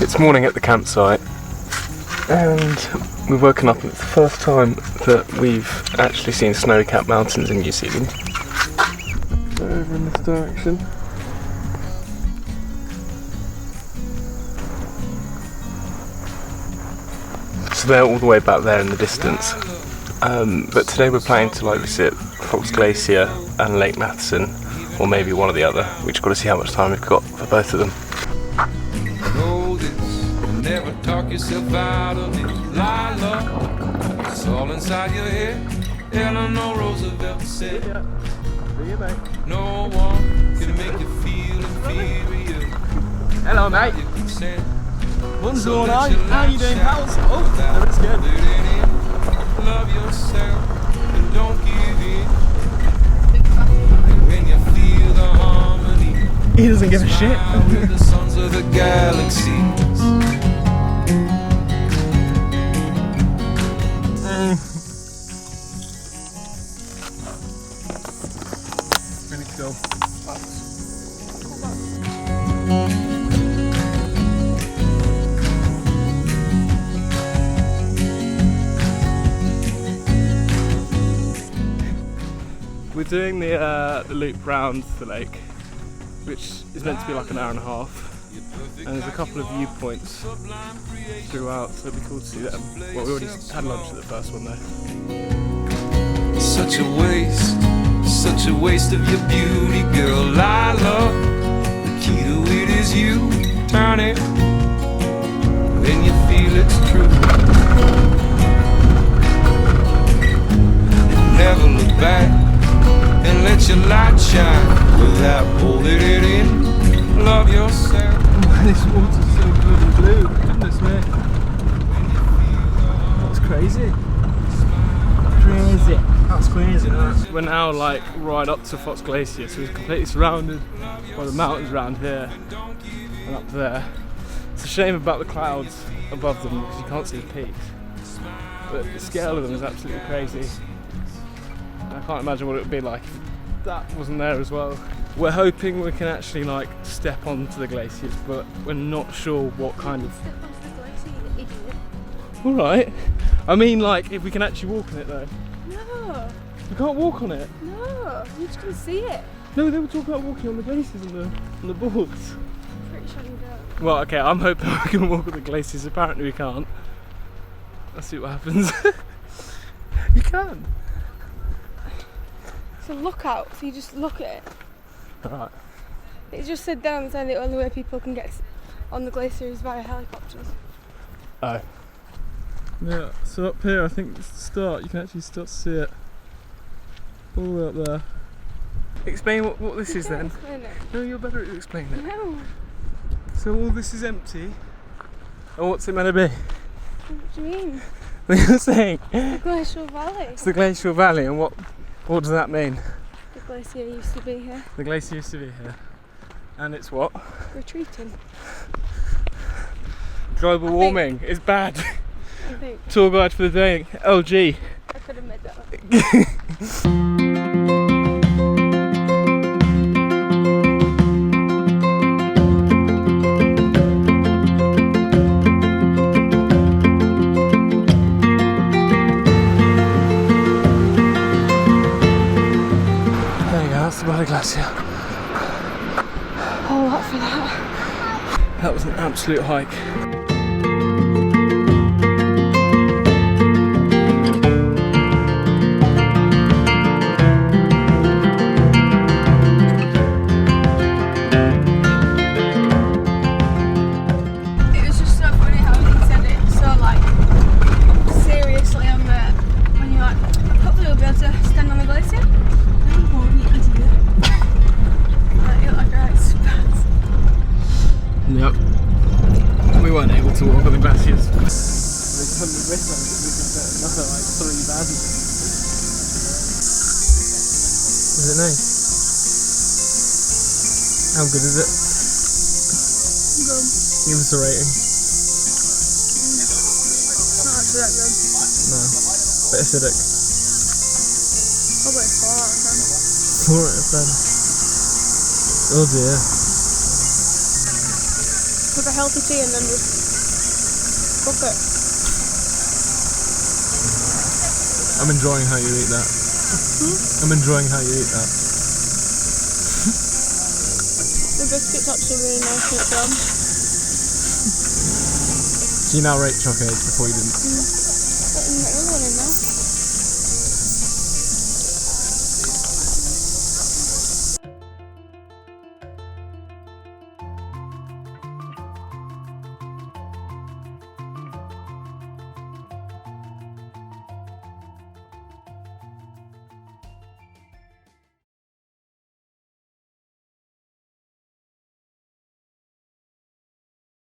It's morning at the campsite and we've woken up. It's the first time that we've actually seen snow-capped mountains in New Zealand. They're over in this direction. So they're all the way back there in the distance. But today we're planning to visit Fox Glacier and Lake Matheson, or maybe one or the other. We've just got to see how much time we've got for both of them. Never talk yourself out of it, Lila. It's all inside your head. Eleanor Roosevelt said, no one can make you feel inferior. Hello, mate. Bonjour, how you doing, pals? Oh, that's good. Love yourself and don't give in. And when you feel the harmony, he doesn't give a shit. With the sons of the galaxies. Ready to go. We're doing the loop round the lake, which is meant to be like an hour and a half. And there's a couple of viewpoints throughout, so it'll be cool to see them. Well, we already had lunch at the first one though. Such a waste of your beauty, girl, Lila. The key to it is you. Turn it when you feel it's true. And never look back and let your light shine without holding it in. Love yourself. This water's so good and blue, goodness me. That's crazy. That's crazy. We're now right up to Fox Glacier, so we're completely surrounded by the mountains around here and up there. It's a shame about the clouds above them because you can't see the peaks, but the scale of them is absolutely crazy. I can't imagine what it would be like if that wasn't there as well. We're hoping we can actually step onto the glaciers, but we're not sure what kind of... Step onto the glacier, you idiot. Alright. I mean if we can actually walk on it though. No. We can't walk on it. No, you're just going to see it. No, they were talking about walking on the glaciers and the boards. I'm pretty sure you don't. Well, okay, I'm hoping we can walk on the glaciers. Apparently we can't. Let's see what happens. You can. It's a lookout, so you just look at it. Alright. It just said down the sign the only way people can get on the glacier is via helicopters. Oh. Yeah, so up here I think it's the start. You can actually start to see it. All the way up there. Explain what this is then. Explain it. No, you're better at explaining it. No. So all this is empty. And what's it meant to be? What do you mean? What are you saying? The glacial valley. It's the glacial valley, and what does that mean? The glacier used to be here. The glacier used to be here. And it's what? Retreating. Global warming is bad. I think. Tour guide for the day, LG. I could have made that up. There you go, that's the Bloody Glacier. A lot for that. That was an absolute hike. It was just so funny how he said it so seriously on the when you're hopefully you'll be able to stand on the glacier. You look like a right spaz. Yep. We weren't able to walk on the glaciers. They told me this one we could put another 3,000. Is it nice? How good is it? Good. Give us a rating. Not actually that good. No. Bit acidic. Probably 4 out of 10. 4 out of 10. Oh dear. with a healthy tea and then just cook it. I'm enjoying how you eat that. I'm enjoying how you eat that. The biscuit's actually really nice when it's done. Do you now rate choc eggs before you didn't? Putting another one in there.